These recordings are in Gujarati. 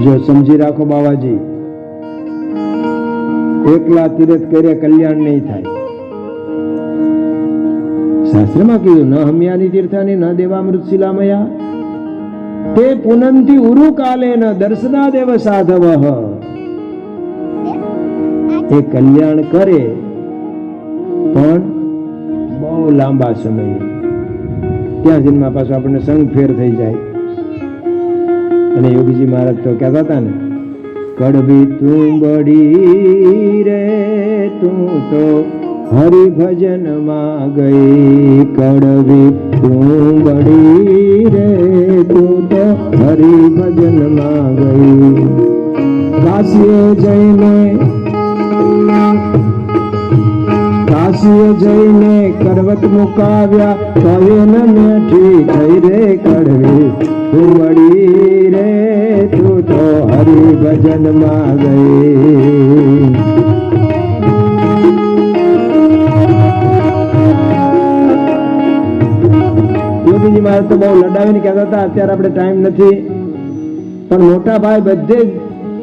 જો સમજી રાખો બાવાજી, એકલા તીર્થ કરે કલ્યાણ નહીં થાય. શાસ્ત્રમાં કીધું ન હમ્યાની તીર્થાની ન દેવામૃત શિલામયા તે પુનંતી ઉરુ કાલે ન દર્શના દેવ સાધવ. એ કલ્યાણ કરે પણ બહુ લાંબા સમય, ત્યાં જન્મ પાછો આપણને સંગ ફેર થઈ જાય. અને યોગીજી મહારાજ તો કહેતા હતા ને, કડવી તુંબડી રે તું તો હરિભજન માં ગઈ. કડવી તુંબડી રે તું તો હરિભજન માં ગઈ. કાશીએ જઈને કરવત મુકાવ્યા તોય ન મેઠી થઈ રે. કડવી તુંબડી રે તું તો હરિભજન માં ગઈ. યોગીજી મહારાજ તો બહુ લડાવીને કહેતા હતા, અત્યારે આપણે ટાઈમ નથી, પણ મોટા ભાઈ બધે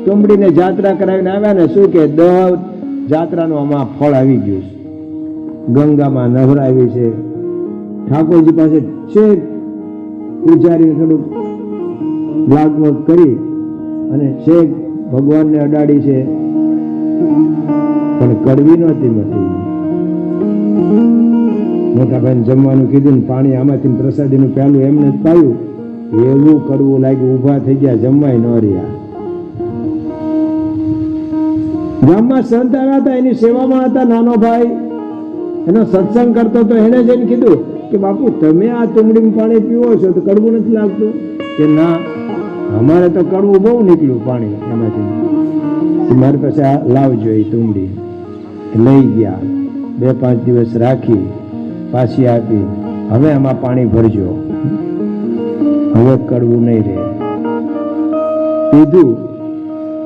તુંબડીને જાત્રા કરાવીને આવ્યા ને, શું કે જાત્રાનું આમાં ફળ આવી ગયું છે. ગંગામાં નવરાવી છે, ઠાકોરજી પાસે છે, પૂજારીને થોડુંક લાગવગ કરી અને છે ભગવાનને અડાડી છે, પણ કડવી નહોતી મટી. મોટા ભાઈને જમવાનું કીધું ને પાણી આમાંથી પ્રસાદીનું પહેલું એમને જ પાયું, એવું કડવું લાગ્યું, ઊભા થઈ ગયા, જમવાય ન રહ્યા. ગામમાં સંત આવ્યા હતા, એની સેવામાં હતા નાનો ભાઈ, એનો સત્સંગ કરતો તો એને જઈને કીધું કે બાપુ તમે આ તુંબડીમાં પાણી પીવો છો તો કડવું નથી લાગતું? કે ના, અમારે તો કડવું બહુ નીકળ્યું પાણી એમાંથી, મારી પાસે લાવજો એ તુંબડી. લઈ ગયા, 2-5 દિવસ રાખી, પાછી આપી, હવે આમાં પાણી ભરજો, હવે કડવું નહીં રહે. પીધું,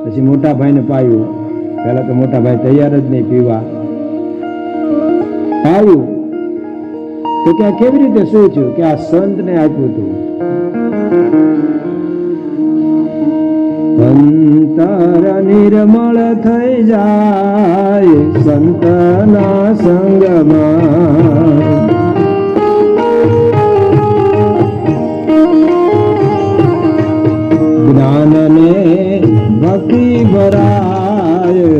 પછી મોટા ભાઈને પાયું. પહેલા તો મોટા ભાઈ તૈયાર જ નહીં પીવા. આવ્યું તો કે આ કેવી રીતે શું થયું? કે આ સંત ને આપ્યું હતું. અંતર નિર્મળ થઈ જાય સંતના સંગમાં. જ્ઞાનને ભક્તિ ભરાય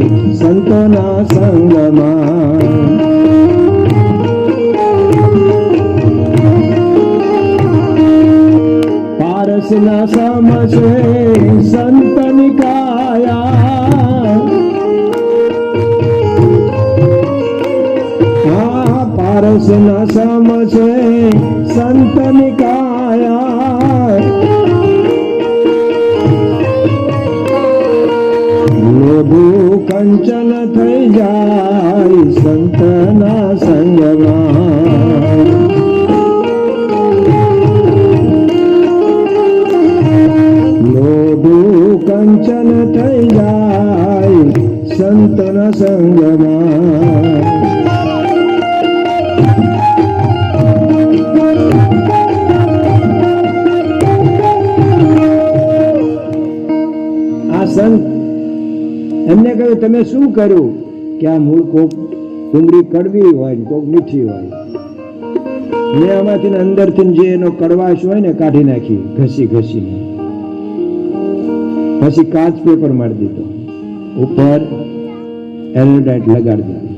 સંતના સંગમાં. પારસના સમશે સંતની કાયા. પારસના સમશે સંતની કાયા. લોભુ કંચન થઈ જાય સંતના સંગમાં. લોભુ કંચન થઈ જાય સંતના સંગમાં. આ સંત એમને કહ્યું તમે શું કર્યું? કે આ મૂળ કોક ડુંગળી કડવી હોય ને કોક મીઠી હોય, મેં આમાંથી અંદરથી જે એનો કડવાશ હોય ને કાઢી નાખી, ઘસી ઘસીને. પછી કાચ પેપર મારી દીધો, ઉપર એલોડાઇટ લગાડી દીધી,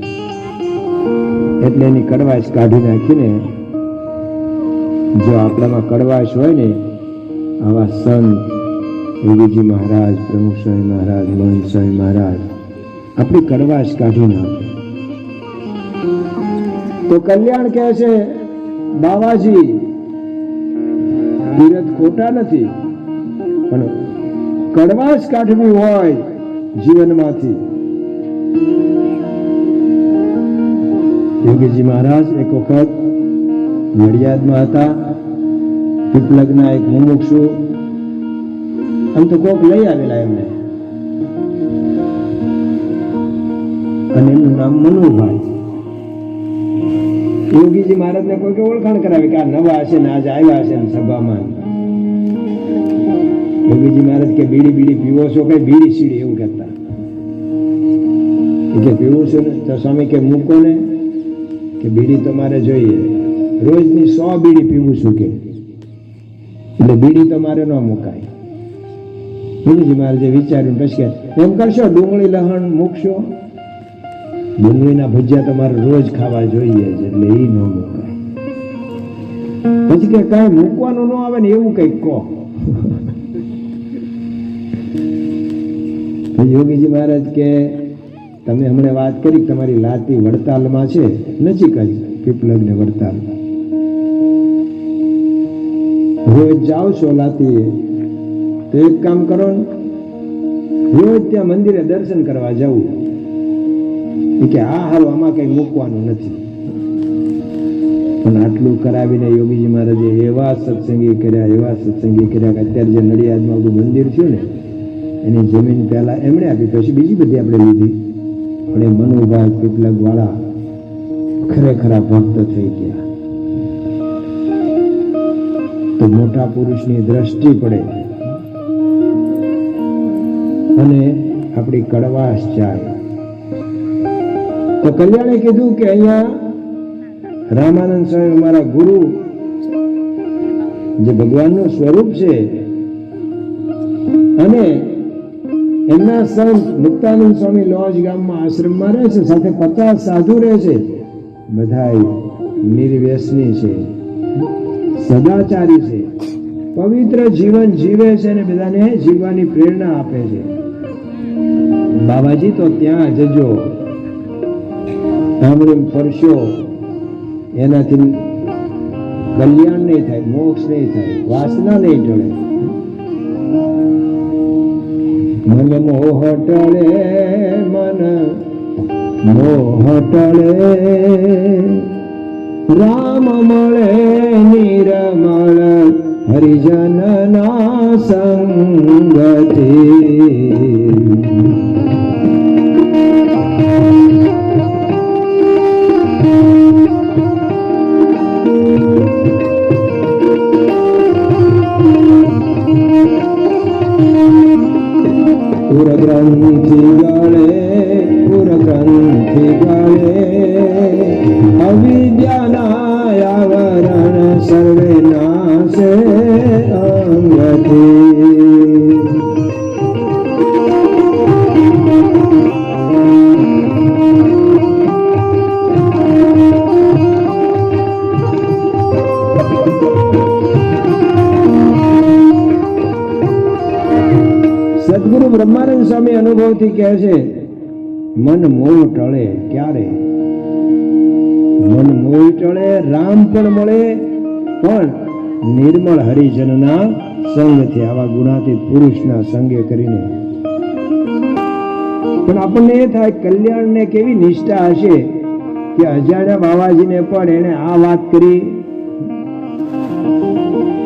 એટલે એની કડવાશ કાઢી નાખીને. જો આપણામાં કડવાશ હોય ને, આવા સંત યોગીજી મહારાજ, પ્રમુખ સ્વામી મહારાજ, મહંત સ્વામી મહારાજ આપણી કડવાશ કાઢી નાખે તો કલ્યાણ કહે છે બાવાજી તીરથ ખોટા નથી, પણ કડવાશ કાઢવી હોય જીવનમાંથી. યોગીજી મહારાજ એક વખત નડિયાદમાં હતા, પીપલગના એક મુમુક્ષુ, આમ તો કોક લઈ આવેલા એમને, અને એમનું નામ મનુભાઈ. યોગીજી મહારાજ ને કોઈ ઓળખાણ કરાવી કે આ નવા હશે ને આજે આવ્યા હશે સભામાં. યોગીજી મહારાજ કે બીડી બીડી પીવો છો કે બીડી સીડી એવું કહેતા કે પીવું છું ને તો સ્વામી કે મૂકો ને કે બીડી તમારે જોઈએ, રોજની 100 બીડી પીવું છું કે, એટલે બીડી તમારે ન મુકાય. યોગીજી મહારાજે વિચાર્યું પછી કે એમ કરશો ડુંગળી લહણ મૂકશો, ડુંગળીના ભજીયા તમારે રોજ ખાવા જોઈએ એટલે એ ન મુકાય. પછી કે કઈ મૂકવાનું ન આવે ને એવું કઈક કહો. યોગીજી મહારાજ કે તમે હમણાં વાત કરી તમારી લાતી વડતાલમાં છે, નજીક જ પીપલગ ને વડતાલ, રોજ જાઓ છો લાતી, તો એક કામ કરો ને, રોજ ત્યાં મંદિરે દર્શન કરવા જવું. કે હા હાલો આમાં કઈ મૂકવાનું નથી. પણ આટલું કરાવીને યોગીજી મહારાજે એવા સત્સંગી કર્યા કે અત્યારે જે નડિયાદમાં આપણું મંદિર થયું ને એની જમીન પહેલા એમણે આપી, પછી બીજી બધી આપણે લીધી. પણ એ મનુભાઈ પીપલગ વાળા ખરેખરા ભક્ત થઈ ગયા. તો મોટા પુરુષની દ્રષ્ટિ પડે અને આપણી કડવાશ જાય. તો કલ્યાણે કીધું કે અહીંયા રામાનંદ સ્વામી અમારા ગુરુ જે ભગવાનનું સ્વરૂપ છે અને એમના સંત મુક્તાનંદ સ્વામી લોજ ગામમાં આશ્રમમાં રહે છે, સાથે 50 સાધુ રહે છે, બધા નિર્વ્યસની છે, સદાચારી છે, પવિત્ર જીવન જીવે છે અને બધાને જીવવાની પ્રેરણા આપે છે. બાબાજી તો ત્યાં જજો, સાંભળીને ફરશો, એનાથી કલ્યાણ નહીં થાય, મોક્ષ નહીં થાય, વાસના નહીં ટળે. મન મોહ ટળે, મન મોહ ટળે, રામ મળે નિરમળ હરિજનના સંગથી. પુરગ્રંથિ ગળે અવિદ્યાના આવરણ સર્વે નાશે અંગથી. સદગુરુ બ્રહ્માનંદ સ્વામી અનુભવથી કહે છે મન મોહ ટળે. ક્યારે મન મોહ ટળે? રામ પણ મળે પણ નિર્મળ હરિજનના સંગથી, આવા ગુણાતીત પુરુષના સંગે કરીને. પણ આપણને એ થાય કલ્યાણને કેવી નિષ્ઠા હશે કે અજાણ્યા બાવાજીને પણ એને આ વાત કરી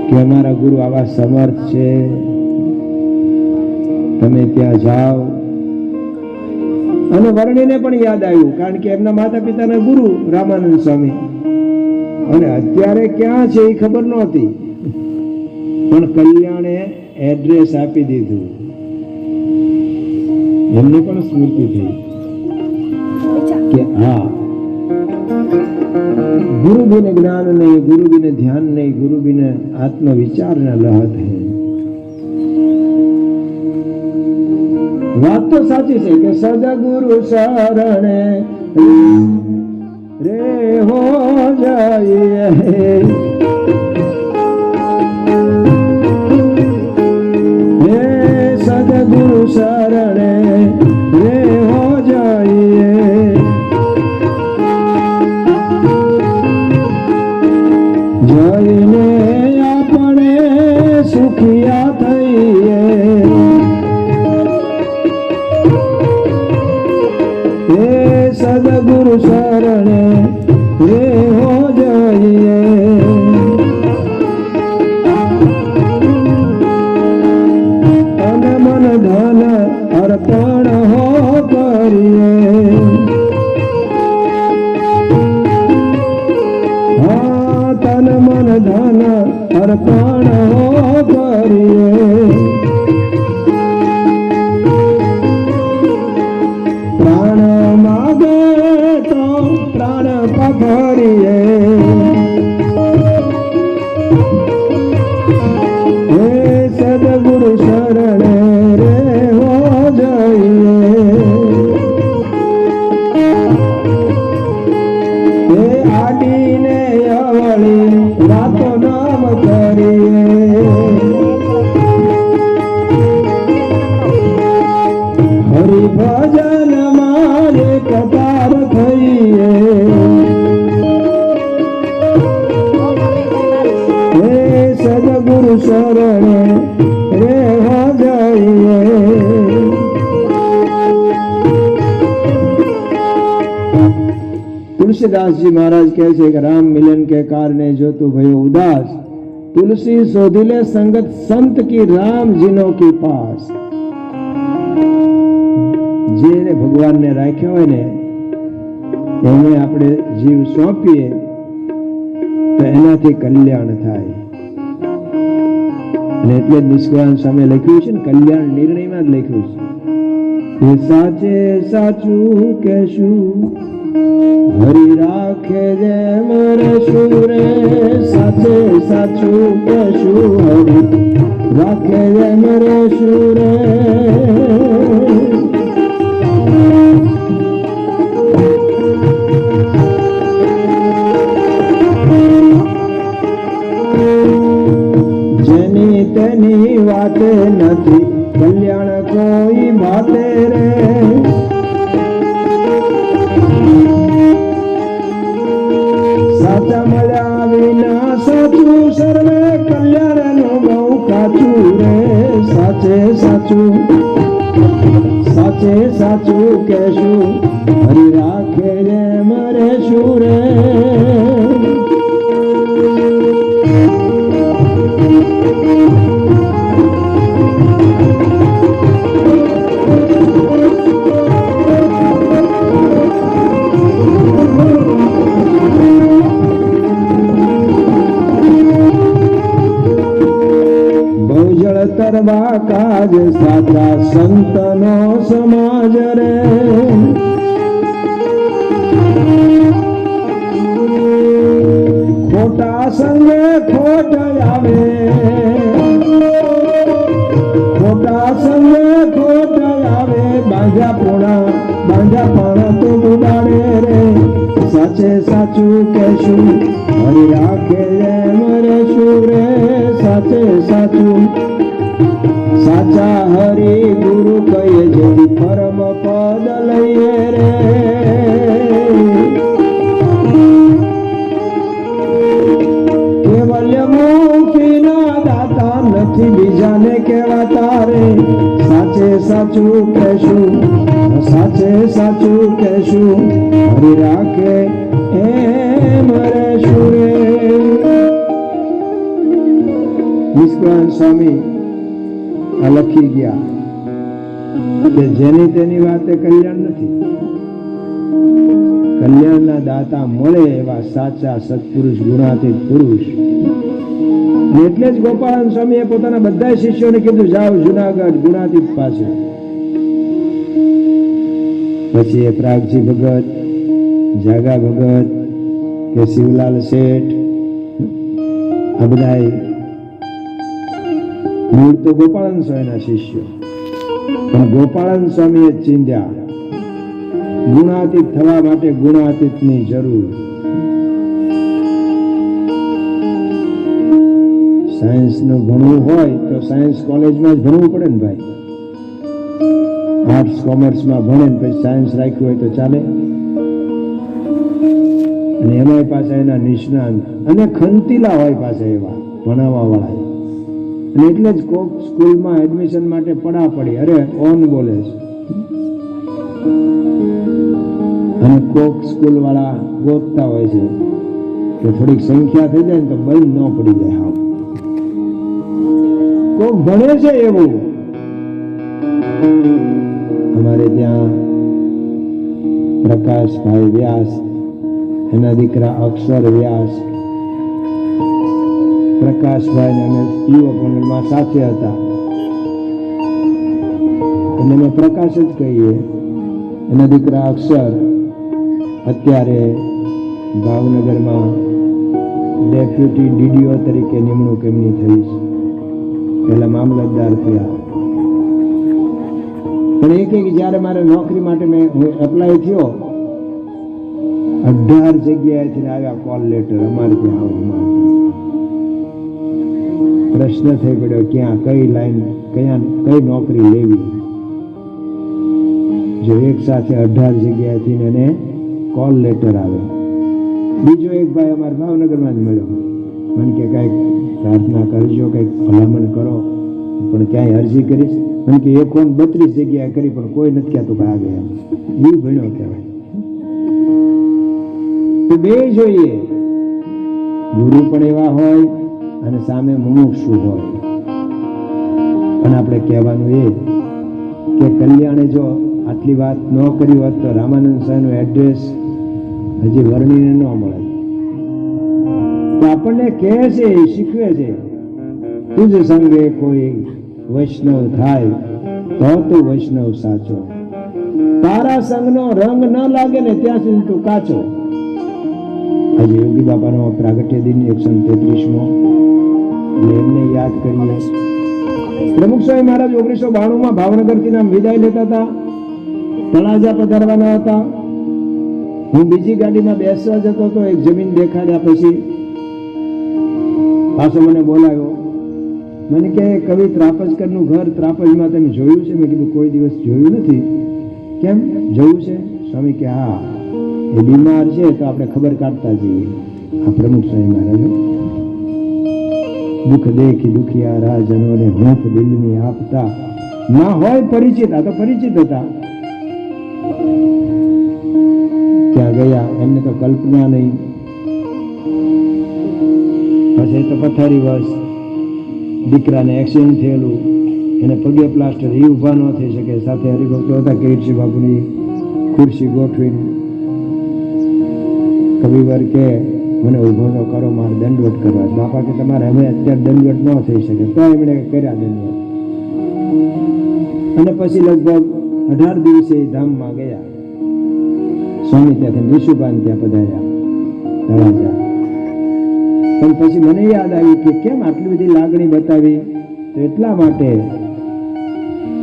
કે અમારા ગુરુ આવા સમર્થ છે, તમે ત્યાં જાઓ. અને વર્ણિને પણ યાદ આવ્યું, કારણ કે એમના માતા પિતાના ગુરુ રામાનંદ સ્વામી, અને અત્યારે ક્યાં છે એ ખબર નહોતી, પણ કલ્યાણે એડ્રેસ આપી દીધું, એમને પણ સ્મૃતિ થઈ કે હા, ગુરુ બિને જ્ઞાન નહીં, ગુરુ બિને ધ્યાન નહીં, ગુરુ બિને આત્મવિચાર ન લહત હૈ. વાત તો સાચી છે કે સદગુરુ શરણે રે હો જાઈએ, હે સદગુરુ શરણે રે હો જાઈએ, જઈને આપણે સુખિયા થઈએ. સદગુરુ શરણે રે હો જાઈએ, તન મન ધન અર્પણ હો કરીએ. હા, તન મન ધન અર્પણ હો કરીએ. तुलसीदास जी महाराज કહે છે કે રામ મિલન કે કારણે જો તું ભયો ઉદાસ, તુલસી શોધી લે સંગત સંત કી રામ જીનો કી પાસ. જેને ભગવાનને રાખ્યો હોય ને એને આપણે જીવ સોંપીએ તો એનાથી કલ્યાણ થાય. અને એટલે જ નિષ્કાળ સામે લખ્યું છે ને, કલ્યાણ નિર્ણયમાં જ લખ્યું છે, એ સાચે સાચું કહેશું હરિ રાખે જેમ રહેશું રે. સાચે સાચું કહેશું હરિ રાખે જેમ રહેશું રે. જેની તેની વાતે નથી કલ્યાણ કોઈ ભાતે રે. સાચા મળ્યા વિના સાચું સર્વે કલ્યાણ નું બહુ કાચું રે. સાચે સાચું કહેશું હરિ રાખે જેમ રહેશું રે. તરવા કાજ સાચા સંતનો સમાજ રે. ખોટા સંગે ખોટ આવે, ખોટા સંગે ખોટ આવે, બાંધ્યા પાણા તો બુડાડે રે. સાચે સાચું કહેશું હરિ રાખે જેમ રહેશું રે. સાચે સાચું સાચા હરિ ગુરુ કહીએ જેથી પરમ પદ લઈએ રે. કેવલ્ય મુક્તિના દાતા નથી બીજાને કહેવાતા રે. સાચે સાચું કહેશું હરિ રાખે એમ રહેશું રે. નિષ્કાળ સ્વામી આ લખી ગયા કે જેની તેની વાતે કલ્યાણ નથી, કલ્યાણના દાતા મળે એવા સાચા સત્પુરુષ ગુણાતીત પુરુષ. એટલે જ ગોપાળાનંદ સ્વામીએ પોતાના બધા શિષ્યોને કીધું જાઓ જુનાગઢ ગુણાતીત પાસે. પછી એ પ્રાગજી ભગત, જાગા ભગત કે શિવલાલ શેઠ આ બધા મૂળ તો ગોપાળાનંદ સ્વામીના શિષ્યો, પણ ગોપાળાનંદ સ્વામીએ ચીંધ્યા ગુણાતીત થવા માટે ગુણાતીતની જરૂર. સાયન્સનું ભણવું હોય તો સાયન્સ કોલેજમાં જ ભણવું પડે ને ભાઈ. આર્ટ્સ કોમર્સમાં ભણે ને પછી સાયન્સ રાખ્યું હોય તો ચાલે. અને એમાંય પાછા એના નિષ્ણાંત અને ખંતીલા હોય પાછા એવા ભણાવવા વાળા. અને એટલે જ કોક સ્કૂલમાં એડમિશન માટે પડા પડી અરે ઓન બોલે છે, અને કોક સ્કૂલ વાળા ગોતતા હોય છે કે થોડીક સંખ્યા થઈ જાય ને તો બંધ ન પડી જાય. હા, કોક ભણે છે એવું. અમારે ત્યાં પ્રકાશભાઈ વ્યાસ, એના દીકરા અક્ષર વ્યાસ, પ્રકાશભાઈ અને યુવક મંડળમાં સાથે હતા એટલે અમે પ્રકાશ જ કહીએ. એના દીકરા અક્ષર અત્યારે ભાવનગરમાં ડેપ્યુટી ડીડીઓ તરીકે નિમણૂક એમની થઈ છે, પહેલા મામલતદાર થયા. પણ એક જ્યારે મારે નોકરી માટે મેં એપ્લાય થયો 18 જગ્યાએથી આવ્યા કોલ લેટર અમારે ત્યાં આવો. પ્રશ્ન થઈ પડ્યો ક્યાં કઈ લાઈન કઈ નોકરી લેવી. જો એક સાથે 18 જગ્યાએથી એને કોલ લેટર આવે. બીજો એક ભાઈ અમારે ભાવનગરમાં જ મળ્યો, મને કે કઈક પ્રાર્થના કરજો, કઈક ભલામણ કરો, પણ ક્યાંય અરજી કરીશ. મને કે 32 જગ્યાએ કરી પણ કોઈ નથી કહેતું કે આ ગયા. એ ભણ્યો કહેવાય. તો બે જોઈએ, ગુરુ પણ એવા હોય અને સામે મુમુક્ષુ હોય. અને આપણે કહેવાનું એ કે કલ્યાણે જો આટલી વાત ન કરી હોત તો રામાનંદ સ્વામીનું એડ્રેસ હજી વર્ણીને ન મળે. તો આપણને કહે છે, શીખવે છે, તુજ સંગે કોઈ વૈષ્ણવ થાય તો તું વૈષ્ણવ સાચો. તારા સંગનો રંગ ન લાગે ને ત્યાં સુધી તું કાચો. આજે યોગી બાપાનો પ્રાગટ્ય દિન 133મો, એમને યાદ કરીએ. પ્રમુખ સ્વામી મહારાજ 1992માં ભાવનગરથી નામ વિદાય લેતા હતા, તળાજા પધારવાના હતા. હું બીજી ગાડીમાં બેસવા જતો હતો, એક જમીન દેખાડ્યા પછી પાછો મને બોલાવ્યો. મને કે કવિ ત્રાપજકરનું ઘર ત્રાપજમાં તમે જોયું છે? મેં કીધું કોઈ દિવસ જોયું નથી. કેમ, જોયું છે? સ્વામી કે હા, એ બીમાર છે તો આપણે ખબર કાઢતા જઈએ. આ પ્રમુખ સ્વામી મહારાજ, દુઃખ દેખી દુખિયારા જનોને હૂંફ દિલની આપતા. ના હોય પરિચિત, આ તો પરિચિત હતા. ક્યાં ગયા એમને તો કલ્પના નહીં. પછી તો પથારી વસ, દીકરાને એક્સિડન્ટ થયેલું, એને પગે પ્લાસ્ટર, એ ઊભા ન થઈ શકે. સાથે હરિભક્તો હતા, કીર્તિ બાપુની ખુરશી ગોઠવીને કવિવર કે મને ઊભો તો કરો, મારે દંડવટ કરવા. બાપા કે તમારે હવે અત્યારે દંડવટ ન થઈ શકે, તો એમણે કર્યા દંડવટ. અને પછી લગભગ 18 દિવસે ધામમાં ગયા. સ્વામી ત્યાંથી ઋષુપાન ત્યાં પધાર્યા તળાજા. પણ પછી મને યાદ આવ્યું કે કેમ આટલી બધી લાગણી બતાવી? તો એટલા માટે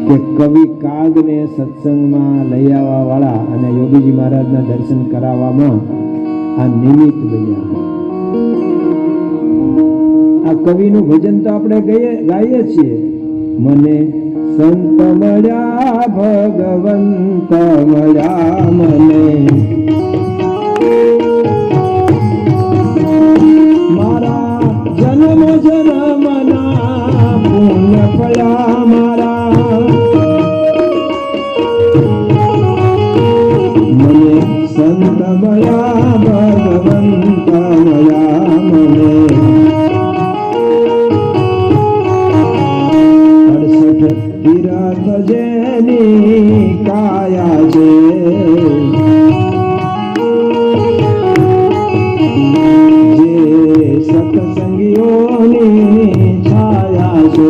કે કવિ કાગને સત્સંગમાં લઈ આવવા વાળા અને યોગીજી મહારાજના દર્શન કરાવવામાં આ નિમિત્ત બન્યા. આ કવિનું ભજન તો આપણે ગાઈએ છીએ, મને સંત મળ્યા ભગવંત મળ્યા મને, મારા જન્મ જન્મના પુણ્ય ફળ્યા મારા, મને સંત મળ્યા ભગવંત મળ્યા મને. 68 તીરથ જેની કાયા છે, જે સત્સંગીઓની છાયા છે.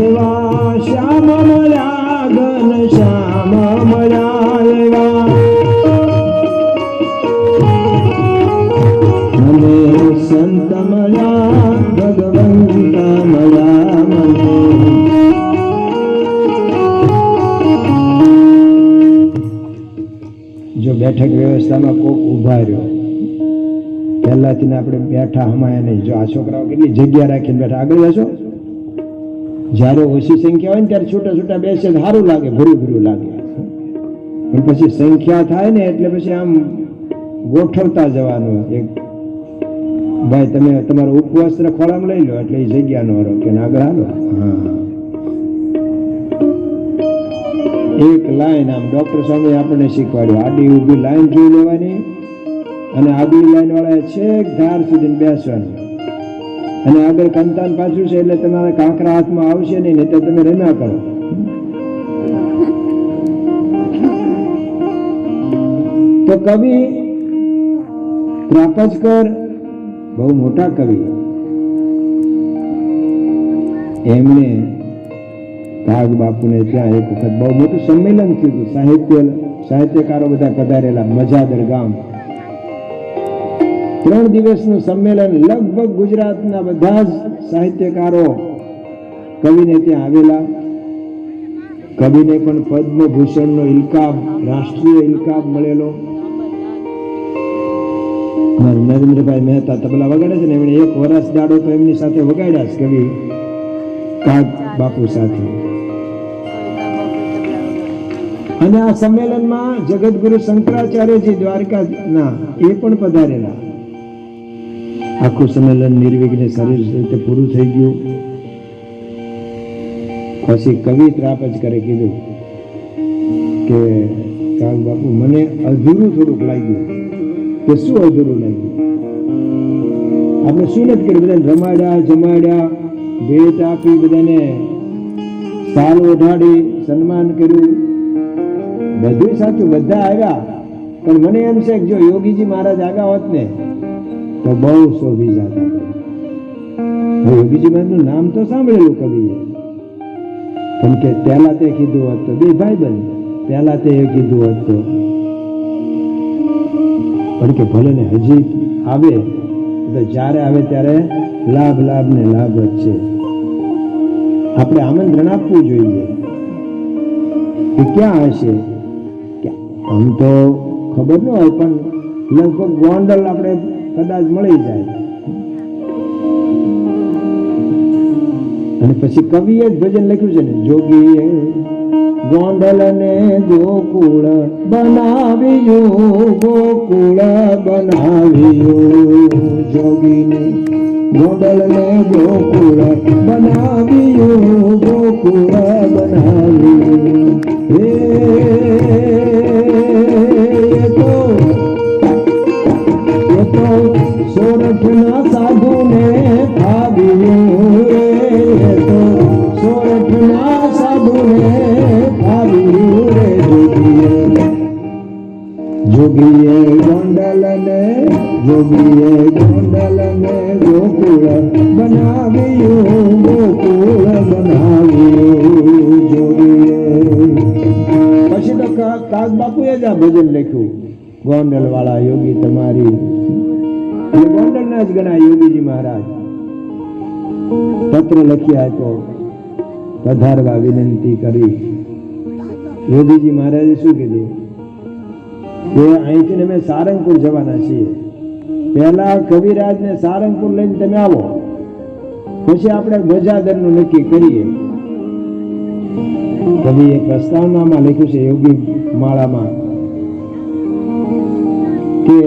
એવા શ્યામ મળ્યા ઘન શ્યામ મળ્યા, એવા મને સંત મળ્યા ભગવંત મળ્યા મને. જો બેઠક વ્યવસ્થામાં કોક ઉભા રહ્યો, પહેલાથી આપણે બેઠા હમાયા નહીં. જો આ છોકરાઓ કેટલી જગ્યા રાખીને બેઠા, આગળ જશો. જયારે ઓછી સંખ્યા હોય ને ત્યારે છૂટા છૂટા બેસે સારું લાગે, ભૂરું ભૂરું લાગે. પણ પછી સંખ્યા થાય ને એટલે પછી આમ ગોઠવતા જવાનું. એક ભાઈ તમે તમારું ઉપવસ્ત્ર ખોળામાં લઈ લો એટલે એ જગ્યા નો કે આગળ હાલો. હા, એક લાઈન આમ ડોક્ટર સ્વામી આપણને શીખવાડ્યું, આડી ઊભી લાઈન જોઈ લેવાની અને આગળ લાઈન વાળા છેક ધાર સુધી બેસવાનું. અને આગળ કંતાન પાછું છે એટલે તમારા કાંકરા હાથમાં આવશે નહીં, નહીં તો તમે રમ્યા કરો. તો કવિ ત્રાપજકર બહુ મોટા કવિ, એમને કાગ બાપુને ત્યાં એક વખત બહુ મોટું સંમેલન થયું હતું. સાહિત્યકારો બધા પધારેલા, મજાદર ગામ. 3 દિવસનું સંમેલન. લગભગ ગુજરાતના બધા જ સાહિત્યકારો કવિને ત્યાં આવેલા. કવિને પણ પદ્મભૂષણનો ઇલકાબ, રાષ્ટ્રીય ઇલકાબ મળેલો. નરેન્દ્રભાઈ મહેતા તબલા વગાડે છે ને, એમણે 1 વર્ષ દાડો તો એમની સાથે વગાડ્યા છે, કવિ કાગ બાપુ સાથે. અને આ સંમેલનમાં જગતગુરુ શંકરાચાર્યજી દ્વારકાના એ પણ પધારેલા. આખું સંમેલન નિર્વિઘ્ને સરસ રીતે પૂરું થઈ ગયું. પછી કવિ ત્રાપજકરે કીધું કે કાગ બાપુ મને અધૂરું થોડુંક લાગ્યું. કે શું અધૂરું લાગ્યું? આપણે શું નથી કર્યું? બધાને રમાડ્યા, જમાડ્યા, ભેટ આપી, બધાને સાલ ઓઢાડી, સન્માન કર્યું, બધું સાચું, બધા આવ્યા. પણ મને એમ છે કે જો યોગીજી મહારાજ આવ્યા હોત ને તો બહુ શોભી જાત. યોગીજી મહારાજનું નામ તો સાંભળેલું કવિએ, પણ કે પહેલા તે કીધું હોત તો, બે ભાઈ બંધ પહેલા તે કીધું હોત તો, પણ કે ભલે ને હજી આવે તો જ્યારે આવે ત્યારે લાભ લાભ ને લાભ જ છે. આપણે આમંત્રણ આપવું જોઈએ કે ક્યાં હશે. આમ તો ખબર ન હોય, પણ લગભગ ગોંડલ આપણે કદાચ મળી જાય. અને પછી કવિએ જ ભજન લખ્યું છે ને, જોગીએ ગોંડલ ને ગોકુળ બનાવ્યું, ગોકુળ બનાવ્યું. જોગીને ગોંડલ ને ગોકુળ બનાવ્યું, ગોકુળ બનાવ્યું. હે સોરઠના સાધુને ભાવ્યું રે, તો સોરઠના સાધુને ભાવ્યું રે. જોગીએ ગોંડલને ગોકુળ બનાવ્યું, ગોકુળ બનાવ્યું. જોગીએ પછી તો કાગ બાપુએ જ આ ભજન લખ્યું, ગોંડલ વાળા યોગી તમારી. ગોંડલના જ ગણાય યોગીજી મહારાજ. પત્ર લખી આપ્યો, પધારવા વિનંતી કરી. યોગીજી મહારાજે શું કીધું કે અહીંથી અમે સારંગપુર જવાના છીએ, પહેલા કવિરાજ ને સારંગપુર લઈને તમે આવો, પછી આપણે ગજાદરનું નક્કી કરીએ. કવિ એક પ્રસ્તાવનામાં લખ્યું છે યોગી માળામાં કે